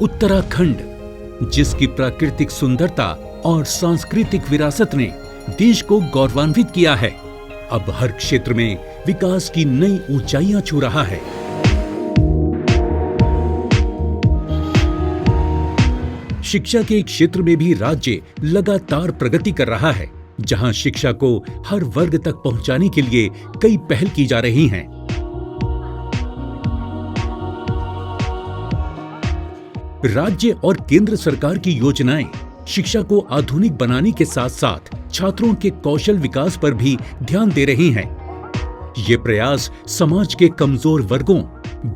उत्तराखंड, जिसकी प्राकृतिक सुंदरता और सांस्कृतिक विरासत ने देश को गौरवान्वित किया है, अब हर क्षेत्र में विकास की नई ऊंचाइयां छू रहा है। शिक्षा के क्षेत्र में भी राज्य लगातार प्रगति कर रहा है, जहां शिक्षा को हर वर्ग तक पहुंचाने के लिए कई पहल की जा रही हैं। राज्य और केंद्र सरकार की योजनाएं शिक्षा को आधुनिक बनाने के साथ साथ छात्रों के कौशल विकास पर भी ध्यान दे रही हैं। ये प्रयास समाज के कमजोर वर्गों,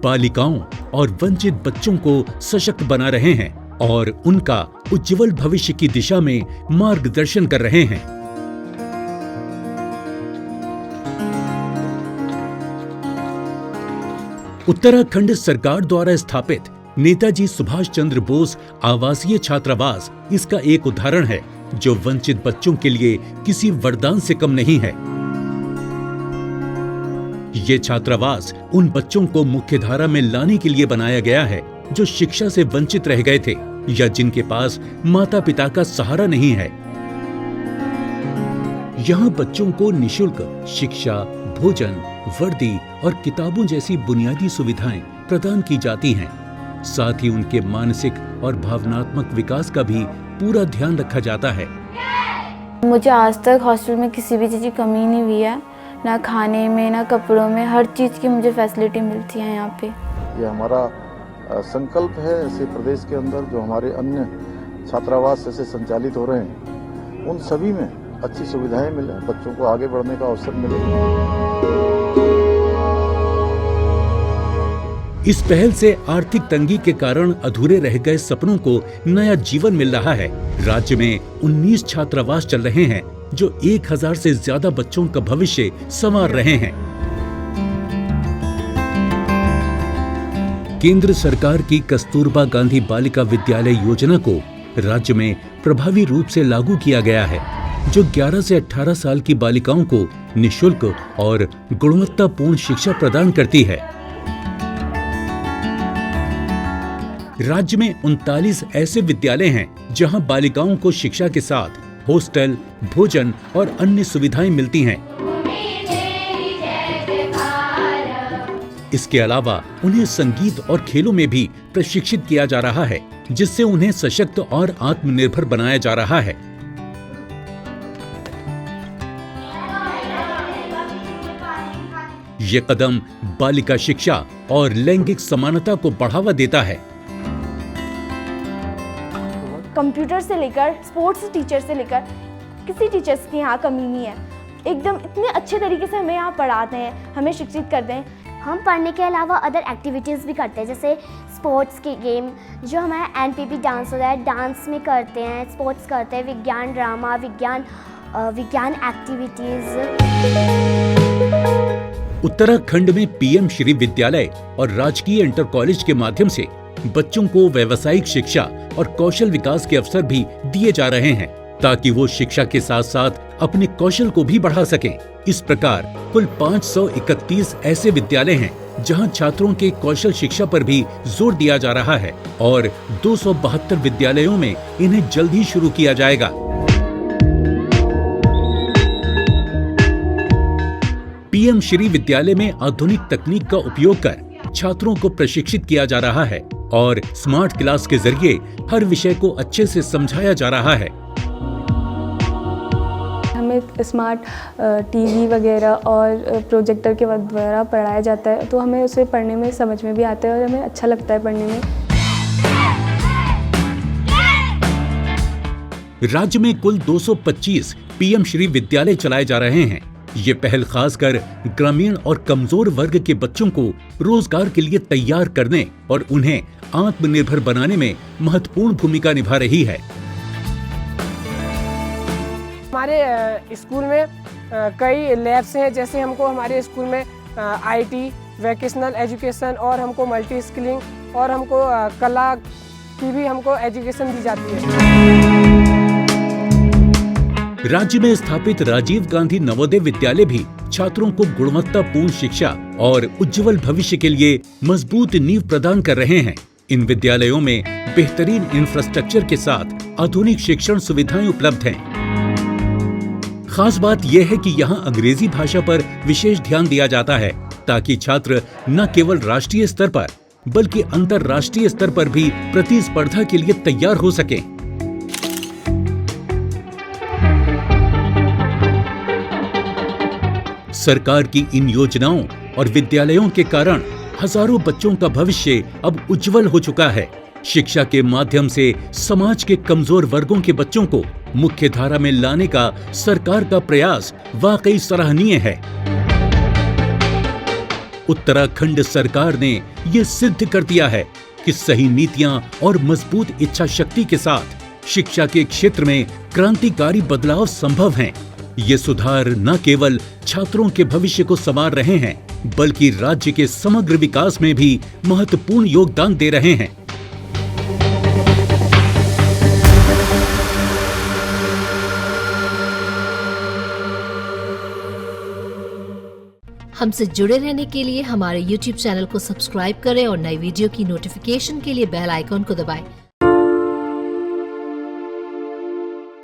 बालिकाओं और वंचित बच्चों को सशक्त बना रहे हैं और उनका उज्जवल भविष्य की दिशा में मार्गदर्शन कर रहे हैं। उत्तराखंड सरकार द्वारा स्थापित नेताजी सुभाष चंद्र बोस आवासीय छात्रावास इसका एक उदाहरण है, जो वंचित बच्चों के लिए किसी वरदान से कम नहीं है। ये छात्रावास उन बच्चों को मुख्यधारा में लाने के लिए बनाया गया है जो शिक्षा से वंचित रह गए थे या जिनके पास माता पिता का सहारा नहीं है। यहाँ बच्चों को निःशुल्क शिक्षा, भोजन, वर्दी और किताबों जैसी बुनियादी सुविधाएं प्रदान की जाती हैं। साथ ही उनके मानसिक और भावनात्मक विकास का भी पूरा ध्यान रखा जाता है। मुझे आज तक हॉस्टल में किसी भी चीज़ की कमी नहीं हुई है, ना खाने में, ना कपड़ों में, हर चीज़ की मुझे फैसिलिटी मिलती है यहाँ पे। ये हमारा संकल्प है, ऐसे प्रदेश के अंदर जो हमारे अन्य छात्रावास ऐसे संचालित हो रहे हैं, उन सभी में अच्छी सुविधाएं मिले, बच्चों को आगे बढ़ने का अवसर मिले। इस पहल से आर्थिक तंगी के कारण अधूरे रह गए सपनों को नया जीवन मिल रहा है। राज्य में 19 छात्रावास चल रहे हैं, जो 1000 से ज्यादा बच्चों का भविष्य संवार रहे हैं। केंद्र सरकार की कस्तूरबा गांधी बालिका विद्यालय योजना को राज्य में प्रभावी रूप से लागू किया गया है, जो 11 से 18 साल की बालिकाओं को निःशुल्क और गुणवत्तापूर्ण शिक्षा प्रदान करती है। राज्य में 39 ऐसे विद्यालय हैं जहां बालिकाओं को शिक्षा के साथ हॉस्टल, भोजन और अन्य सुविधाएं मिलती हैं। इसके अलावा उन्हें संगीत और खेलों में भी प्रशिक्षित किया जा रहा है, जिससे उन्हें सशक्त और आत्मनिर्भर बनाया जा रहा है। ये कदम बालिका शिक्षा और लैंगिक समानता को बढ़ावा देता है। कंप्यूटर से लेकर स्पोर्ट्स टीचर से लेकर किसी टीचर्स की यहाँ कमी नहीं है। एकदम इतने अच्छे तरीके से हमें यहाँ पढ़ाते हैं, हमें शिक्षित करते हैं। हम पढ़ने के अलावा अदर एक्टिविटीज़ भी करते हैं, जैसे स्पोर्ट्स के गेम, जो हमारा एनपीपी डांस होता है, डांस में करते हैं, स्पोर्ट्स करते हैं, विज्ञान ड्रामा, विज्ञान एक्टिविटीज़। उत्तराखंड में पीएम श्री विद्यालय और राजकीय इंटर कॉलेज के माध्यम से बच्चों को व्यावसायिक शिक्षा और कौशल विकास के अवसर भी दिए जा रहे हैं, ताकि वो शिक्षा के साथ साथ अपने कौशल को भी बढ़ा सकें। इस प्रकार कुल 531 ऐसे विद्यालय हैं जहां छात्रों के कौशल शिक्षा पर भी जोर दिया जा रहा है और 272 विद्यालयों में इन्हें जल्द ही शुरू किया जाएगा। पीएम श्री विद्यालय में आधुनिक तकनीक का उपयोग कर छात्रों को प्रशिक्षित किया जा रहा है और स्मार्ट क्लास के जरिए हर विषय को अच्छे से समझाया जा रहा है। हमें स्मार्ट टीवी वगैरह और प्रोजेक्टर के द्वारा पढ़ाया जाता है, तो हमें उसे पढ़ने में समझ में भी आता है और हमें अच्छा लगता है पढ़ने में। राज्य में कुल 225 पीएम श्री विद्यालय चलाए जा रहे हैं। ये पहल खासकर ग्रामीण और कमजोर वर्ग के बच्चों को रोजगार के लिए तैयार करने और उन्हें आत्मनिर्भर बनाने में महत्वपूर्ण भूमिका निभा रही है। हमारे स्कूल में कई लैब्स हैं, जैसे हमको हमारे स्कूल में आईटी, वोकेशनल एजुकेशन और हमको मल्टी स्किलिंग और हमको कला की भी हमको एजुकेशन दी जाती है। राज्य में स्थापित राजीव गांधी नवोदय विद्यालय भी छात्रों को गुणवत्तापूर्ण शिक्षा और उज्जवल भविष्य के लिए मजबूत नींव प्रदान कर रहे हैं। इन विद्यालयों में बेहतरीन इंफ्रास्ट्रक्चर के साथ आधुनिक शिक्षण सुविधाएं उपलब्ध हैं। खास बात यह है कि यहाँ अंग्रेजी भाषा पर विशेष ध्यान दिया जाता है ताकि छात्र न केवल राष्ट्रीय स्तर पर बल्कि अंतर्राष्ट्रीय स्तर पर भी प्रतिस्पर्धा के लिए तैयार हो सकें। सरकार की इन योजनाओं और विद्यालयों के कारण हजारों बच्चों का भविष्य अब उज्जवल हो चुका है। शिक्षा के माध्यम से समाज के कमजोर वर्गों के बच्चों को मुख्य धारा में लाने का सरकार का प्रयास वाकई सराहनीय है। उत्तराखंड सरकार ने ये सिद्ध कर दिया है कि सही नीतियां और मजबूत इच्छा शक्ति के साथ शिक्षा के क्षेत्र में क्रांतिकारी बदलाव संभव हैं। ये सुधार न केवल छात्रों के भविष्य को संवार रहे हैं बल्कि राज्य के समग्र विकास में भी महत्वपूर्ण योगदान दे रहे हैं। हमसे जुड़े रहने के लिए हमारे YouTube चैनल को सब्सक्राइब करें और नई वीडियो की नोटिफिकेशन के लिए बेल आइकॉन को दबाएं।